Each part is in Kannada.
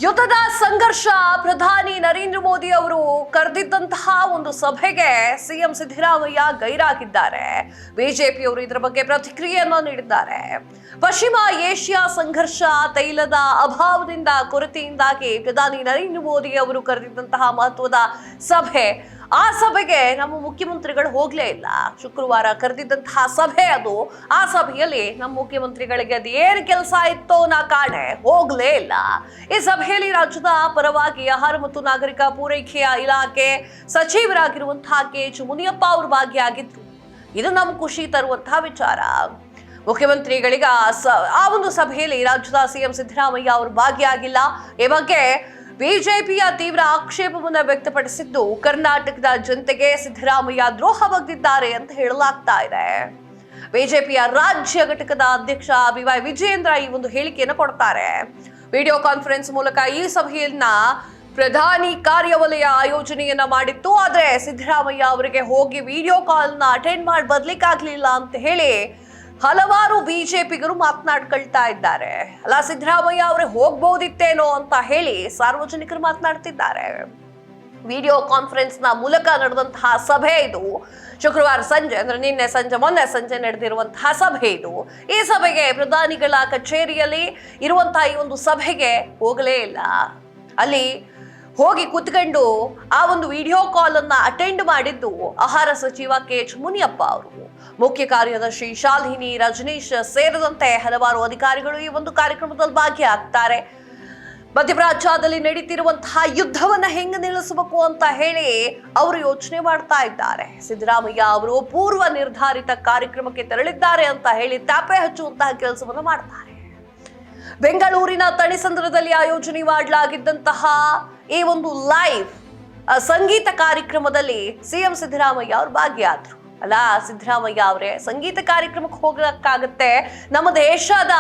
ಯುದ್ಧದ ಸಂಘರ್ಷ ಪ್ರಧಾನಿ ನರೇಂದ್ರ ಮೋದಿ ಅವರು ಕರೆದಿದ್ದಂತಹ ಒಂದು ಸಭೆಗೆ ಸಿಎಂ ಸಿದ್ದರಾಮಯ್ಯ ಗೈರಾಗಿದ್ದಾರೆ. ಬಿಜೆಪಿಯವರು ಇದರ ಬಗ್ಗೆ ಪ್ರತಿಕ್ರಿಯೆಯನ್ನು ನೀಡಿದ್ದಾರೆ. ಪಶ್ಚಿಮ ಏಷ್ಯಾ ಸಂಘರ್ಷ, ತೈಲದ ಅಭಾವದಿಂದ ಕೊರತೆಯಿಂದಾಗಿ ಪ್ರಧಾನಿ ನರೇಂದ್ರ ಮೋದಿ ಅವರು ಕರೆದಿದ್ದಂತಹ ಮಹತ್ವದ ಸಭೆ, ಆ ಸಭೆಗೆ ನಮ್ಮ ಮುಖ್ಯಮಂತ್ರಿಗಳು ಹೋಗ್ಲೇ ಇಲ್ಲ. ಶುಕ್ರವಾರ ಕರೆದಿದ್ದಂತಹ ಸಭೆ ಅದು. ಆ ಸಭೆಯಲ್ಲಿ ನಮ್ಮ ಮುಖ್ಯಮಂತ್ರಿಗಳಿಗೆ ಅದೇನು ಕೆಲಸ ಇತ್ತೋ ನಾ ಕಾಣೆ ಹೋಗ್ಲೇ ಇಲ್ಲ. ಈ ಸಭೆಯಲ್ಲಿ ರಾಜ್ಯದ ಪರವಾಗಿ ಆಹಾರ ಮತ್ತು ನಾಗರಿಕ ಪೂರೈಕೆಯ ಇಲಾಖೆ ಸಚಿವರಾಗಿರುವಂತಹ ಕೆ.ಎಚ್. ಮುನಿಯಪ್ಪ ಅವರು ಭಾಗಿಯಾಗಿದ್ರು. ಇದು ನಮ್ಮ ಖುಷಿ ತರುವಂತಹ ವಿಚಾರ. ಮುಖ್ಯಮಂತ್ರಿಗಳಿಗೆ ಆ ಒಂದು ಸಭೆಯಲ್ಲಿ ರಾಜ್ಯದ ಸಿಎಂ ಸಿದ್ದರಾಮಯ್ಯ ಅವರು ಭಾಗಿಯಾಗಿಲ್ಲ. ಈ ಬಗ್ಗೆ ಬಿಜೆಪಿಯ ತೀವ್ರ ಆಕ್ಷೇಪವನ್ನು ವ್ಯಕ್ತಪಡಿಸಿದ್ದು, ಕರ್ನಾಟಕದ ಜನತೆಗೆ ಸಿದ್ದರಾಮಯ್ಯ ದ್ರೋಹ ಬಗೆದಿದ್ದಾರೆ ಅಂತ ಹೇಳಲಾಗ್ತಾ ಇದೆ. ಬಿಜೆಪಿಯ ರಾಜ್ಯ ಘಟಕದ ಅಧ್ಯಕ್ಷ ಬಿ.ವೈ. ವಿಜಯೇಂದ್ರ ಈ ಒಂದು ಹೇಳಿಕೆಯನ್ನು ಕೊಡ್ತಾರೆ. ವಿಡಿಯೋ ಕಾನ್ಫರೆನ್ಸ್ ಮೂಲಕ ಈ ಸಭೆಯನ್ನ ಪ್ರಧಾನಿ ಕಾರ್ಯವಲಯ ಆಯೋಜನೆಯನ್ನ ಮಾಡಿತ್ತು. ಆದ್ರೆ ಸಿದ್ದರಾಮಯ್ಯ ಅವರಿಗೆ ಹೋಗಿ ವಿಡಿಯೋ ಕಾಲ್ನ ಅಟೆಂಡ್ ಮಾಡಿ ಬರ್ಲಿಕ್ಕಾಗ್ಲಿಲ್ಲ ಅಂತ ಹೇಳಿ ಹಲವಾರು ಬಿಜೆಪಿಗರು ಮಾತನಾಡ್ಕೊಳ್ತಾ ಇದ್ದಾರೆ. ಅಲ್ಲ, ಸಿದ್ದರಾಮಯ್ಯ ಅವರೇ ಹೋಗ್ಬೋದಿತ್ತೇನೋ ಅಂತ ಹೇಳಿ ಸಾರ್ವಜನಿಕರು ಮಾತನಾಡ್ತಿದ್ದಾರೆ. ವಿಡಿಯೋ ಕಾನ್ಫರೆನ್ಸ್ ನ ಮೂಲಕ ನಡೆದಂತಹ ಸಭೆ ಇದು. ಶುಕ್ರವಾರ ಸಂಜೆ ಅಂದ್ರೆ ಮೊನ್ನೆ ಸಂಜೆ ನಡೆದಿರುವಂತಹ ಸಭೆ ಇದು. ಈ ಸಭೆಗೆ ಪ್ರಧಾನಿಗಳ ಕಚೇರಿಯಲ್ಲಿ ಇರುವಂತಹ ಈ ಒಂದು ಸಭೆಗೆ ಹೋಗಲೇ ಇಲ್ಲ. ಅಲ್ಲಿ ಹೋಗಿ ಕೂತ್ಕೊಂಡು ಆ ಒಂದು ವಿಡಿಯೋ ಕಾಲ್ ಅನ್ನ ಅಟೆಂಡ್ ಮಾಡಿದ್ದು ಆಹಾರ ಸಚಿವ ಕೆ.ಎಚ್. ಮುನಿಯಪ್ಪ ಅವರು. ಮುಖ್ಯ ಕಾರ್ಯದರ್ಶಿ ಶಾಲಿನಿ, ರಜನೀಶ್ ಸೇರಿದಂತೆ ಹಲವಾರು ಅಧಿಕಾರಿಗಳು ಈ ಒಂದು ಕಾರ್ಯಕ್ರಮದಲ್ಲಿ ಭಾಗಿಯಾಗ್ತಾರೆ. ಮಧ್ಯಪ್ರಾಚ್ಯದಲ್ಲಿ ನಡೀತಿರುವಂತಹ ಯುದ್ಧವನ್ನ ಹೆಂಗ್ ನಿಲ್ಲಿಸಬೇಕು ಅಂತ ಹೇಳಿ ಅವರು ಯೋಚನೆ ಮಾಡ್ತಾ ಇದ್ದಾರೆ. ಸಿದ್ದರಾಮಯ್ಯ ಅವರು ಪೂರ್ವ ನಿರ್ಧಾರಿತ ಕಾರ್ಯಕ್ರಮಕ್ಕೆ ತೆರಳಿದ್ದಾರೆ ಅಂತ ಹೇಳಿ ತಾಪೆ ಹಚ್ಚುವಂತಹ ಕೆಲಸವನ್ನು ಮಾಡ್ತಾರೆ. ಬೆಂಗಳೂರಿನ ತಣಿಸಂದ್ರದಲ್ಲಿ ಆಯೋಜನೆ ಮಾಡಲಾಗಿದ್ದಂತಹ ಈ ಒಂದು ಲೈವ್ ಸಂಗೀತ ಕಾರ್ಯಕ್ರಮದಲ್ಲಿ ಸಿಎಂ ಸಿದ್ದರಾಮಯ್ಯ ಅವರು ಭಾಗಿಯಾದ್ರು. ಅಲ್ಲ, ಸಿದ್ದರಾಮಯ್ಯ ಅವರೇ ಸಂಗೀತ ಕಾರ್ಯಕ್ರಮಕ್ಕೆ ಹೋಗಕ್ಕಾಗತ್ತೆ, ನಮ್ಮ ದೇಶದ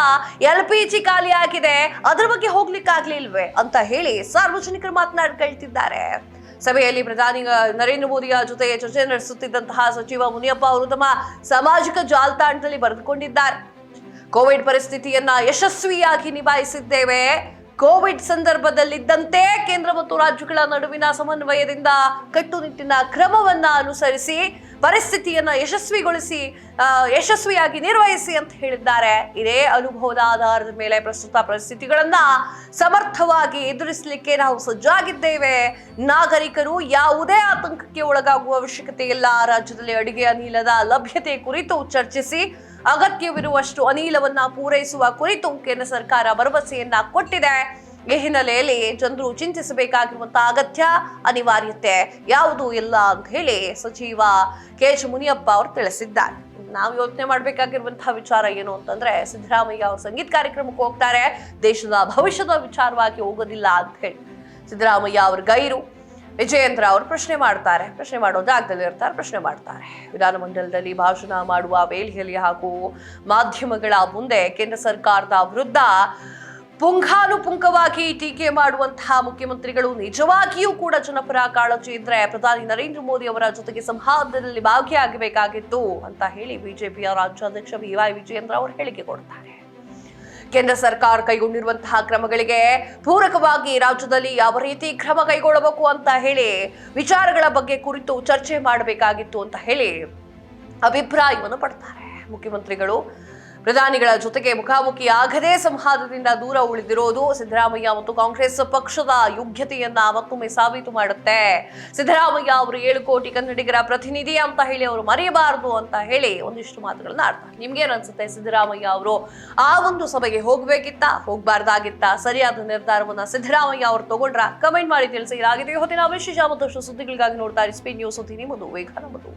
LPG ಖಾಲಿ ಆಗಿದೆ, ಅದ್ರ ಬಗ್ಗೆ ಹೋಗ್ಲಿಕ್ಕಾಗ್ಲಿಲ್ವೇ ಅಂತ ಹೇಳಿ ಸಾರ್ವಜನಿಕರು ಮಾತನಾಡ್ಕೊಳ್ತಿದ್ದಾರೆ. ಸಭೆಯಲ್ಲಿ ಪ್ರಧಾನಿ ನರೇಂದ್ರ ಮೋದಿಯ ಜೊತೆ ಚರ್ಚೆ ನಡೆಸುತ್ತಿದ್ದಂತಹ ಸಚಿವ ಮುನಿಯಪ್ಪ ಅವರು ತಮ್ಮ ಸಾಮಾಜಿಕ ಜಾಲತಾಣದಲ್ಲಿ ಬರೆದುಕೊಂಡಿದ್ದಾರೆ. ಕೋವಿಡ್ ಪರಿಸ್ಥಿತಿಯನ್ನ ಯಶಸ್ವಿಯಾಗಿ ನಿಭಾಯಿಸಿದ್ದೇವೆ. ಕೋವಿಡ್ ಸಂದರ್ಭದಲ್ಲಿದ್ದಂತೆ ಕೇಂದ್ರ ಮತ್ತು ರಾಜ್ಯಗಳ ನಡುವಿನ ಸಮನ್ವಯದಿಂದ ಕಟ್ಟುನಿಟ್ಟಿನ ಕ್ರಮವನ್ನ ಅನುಸರಿಸಿ ಪರಿಸ್ಥಿತಿಯನ್ನ ಯಶಸ್ವಿಯಾಗಿ ನಿರ್ವಹಿಸಿ ಅಂತ ಹೇಳಿದ್ದಾರೆ. ಇದೇ ಅನುಭವದ ಆಧಾರದ ಮೇಲೆ ಪ್ರಸ್ತುತ ಪರಿಸ್ಥಿತಿಗಳನ್ನ ಸಮರ್ಥವಾಗಿ ಎದುರಿಸಲಿಕ್ಕೆ ನಾವು ಸಜ್ಜಾಗಿದ್ದೇವೆ. ನಾಗರಿಕರು ಯಾವುದೇ ಆತಂಕಕ್ಕೆ ಒಳಗಾಗುವ ಅವಶ್ಯಕತೆ ಇಲ್ಲ. ರಾಜ್ಯದಲ್ಲಿ ಅಡುಗೆ ಅನಿಲದ ಲಭ್ಯತೆ ಕುರಿತು ಚರ್ಚಿಸಿ ಅಗತ್ಯವಿರುವಷ್ಟು ಅನಿಲವನ್ನ ಪೂರೈಸುವ ಕುರಿತು ಕೇಂದ್ರ ಸರ್ಕಾರ ಭರವಸೆಯನ್ನ ಕೊಟ್ಟಿದೆ. ಈ ಹಿನ್ನೆಲೆಯಲ್ಲಿ ಜನರು ಚಿಂತಿಸಬೇಕಾಗಿರುವಂತಹ ಅಗತ್ಯ, ಅನಿವಾರ್ಯತೆ ಯಾವುದೂ ಇಲ್ಲ ಅಂತ ಹೇಳಿ ಸಚಿವ ಕೆ.ಎಚ್. ಮುನಿಯಪ್ಪ ಅವರು ತಿಳಿಸಿದ್ದಾರೆ. ನಾವು ಯೋಚನೆ ಮಾಡಬೇಕಾಗಿರುವಂತಹ ವಿಚಾರ ಏನು ಅಂತಂದ್ರೆ, ಸಿದ್ದರಾಮಯ್ಯ ಅವರು ಸಂಗೀತ ಕಾರ್ಯಕ್ರಮಕ್ಕೆ ಹೋಗ್ತಾರೆ, ದೇಶದ ಭವಿಷ್ಯದ ವಿಚಾರವಾಗಿ ಹೋಗೋದಿಲ್ಲ ಅಂತ ಹೇಳಿ ಸಿದ್ದರಾಮಯ್ಯ ಅವ್ರ ಗೈರು. ವಿಜಯೇಂದ್ರ ಅವರು ಪ್ರಶ್ನೆ ಮಾಡೋ ಜಾಗದಲ್ಲಿ ಇರ್ತಾರೆ, ಪ್ರಶ್ನೆ ಮಾಡ್ತಾರೆ. ವಿಧಾನಮಂಡಲದಲ್ಲಿ ಭಾಷಣ ಮಾಡುವ ವೇಳೆಯಲ್ಲಿ ಹಾಗೂ ಮಾಧ್ಯಮಗಳ ಮುಂದೆ ಕೇಂದ್ರ ಸರ್ಕಾರದ ವಿರುದ್ಧ ಪುಂಖಾನುಪುಂಖವಾಗಿ ಟೀಕೆ ಮಾಡುವಂತಹ ಮುಖ್ಯಮಂತ್ರಿಗಳು ನಿಜವಾಗಿಯೂ ಕೂಡ ಜನಪರ ಕಾಳಜಿ ಇದ್ರೆ ಪ್ರಧಾನಿ ನರೇಂದ್ರ ಮೋದಿ ಅವರ ಜೊತೆಗೆ ಸಂವಾದದಲ್ಲಿ ಭಾಗಿಯಾಗಬೇಕಾಗಿತ್ತು ಅಂತ ಹೇಳಿ ಬಿಜೆಪಿಯ ರಾಜ್ಯಾಧ್ಯಕ್ಷ ಬಿ.ವೈ. ವಿಜಯೇಂದ್ರ ಅವರು ಹೇಳಿಕೆ ಕೊಡ್ತಾರೆ. ಕೇಂದ್ರ ಸರ್ಕಾರ ಕೈಗೊಂಡಿರುವಂತಹ ಕ್ರಮಗಳಿಗೆ ಪೂರಕವಾಗಿ ರಾಜ್ಯದಲ್ಲಿ ಯಾವ ರೀತಿ ಕ್ರಮ ಕೈಗೊಳ್ಳಬೇಕು ಅಂತ ಹೇಳಿ ವಿಚಾರಗಳ ಬಗ್ಗೆ ಕುರಿತು ಚರ್ಚೆ ಮಾಡಬೇಕಾಗಿತ್ತು ಅಂತ ಹೇಳಿ ಅಭಿಪ್ರಾಯವನ್ನು ಪಡ್ತಾರೆ. ಮುಖ್ಯಮಂತ್ರಿಗಳು ಪ್ರಧಾನಿಗಳ ಜೊತೆಗೆ ಮುಖಾಮುಖಿ ಆಗದೇ ಸಂವಾದದಿಂದ ದೂರ ಉಳಿದಿರೋದು ಸಿದ್ದರಾಮಯ್ಯ ಮತ್ತು ಕಾಂಗ್ರೆಸ್ ಪಕ್ಷದ ಯೋಗ್ಯತೆಯನ್ನ ಮತ್ತೊಮ್ಮೆ ಸಾಬೀತು ಮಾಡುತ್ತೆ. ಸಿದ್ದರಾಮಯ್ಯ ಅವರು 7 ಕೋಟಿ ಕನ್ನಡಿಗರ ಪ್ರತಿನಿಧಿ ಅಂತ ಹೇಳಿ ಅವರು ಮರೆಯಬಾರದು ಅಂತ ಹೇಳಿ ಒಂದಿಷ್ಟು ಮಾತುಗಳನ್ನ ಆಡ್ತಾರೆ. ನಿಮ್ಗೇನ್ ಅನ್ಸುತ್ತೆ? ಸಿದ್ದರಾಮಯ್ಯ ಅವರು ಆ ಒಂದು ಸಭೆಗೆ ಹೋಗ್ಬಾರ್ದಾಗಿತ್ತ? ಸರಿಯಾದ ನಿರ್ಧಾರವನ್ನ ಸಿದ್ದರಾಮಯ್ಯ ಅವರು ತಗೊಂಡ್ರ? ಕಮೆಂಟ್ ಮಾಡಿ ತಿಳಿಸಿ. ಇದಾಗಿದೆ ಹೊತ್ತಿನ ವಿಶೇಷ ಮತ್ತಷ್ಟು ಸುದ್ದಿಗಳಿಗಾಗಿ ನೋಡ್ತಾ ಇರಿ ಸ್ಪೀಡ್ ನ್ಯೂಸ್. ನಿಮ್ಮ ವೇಗ ನಮ್ಮದು.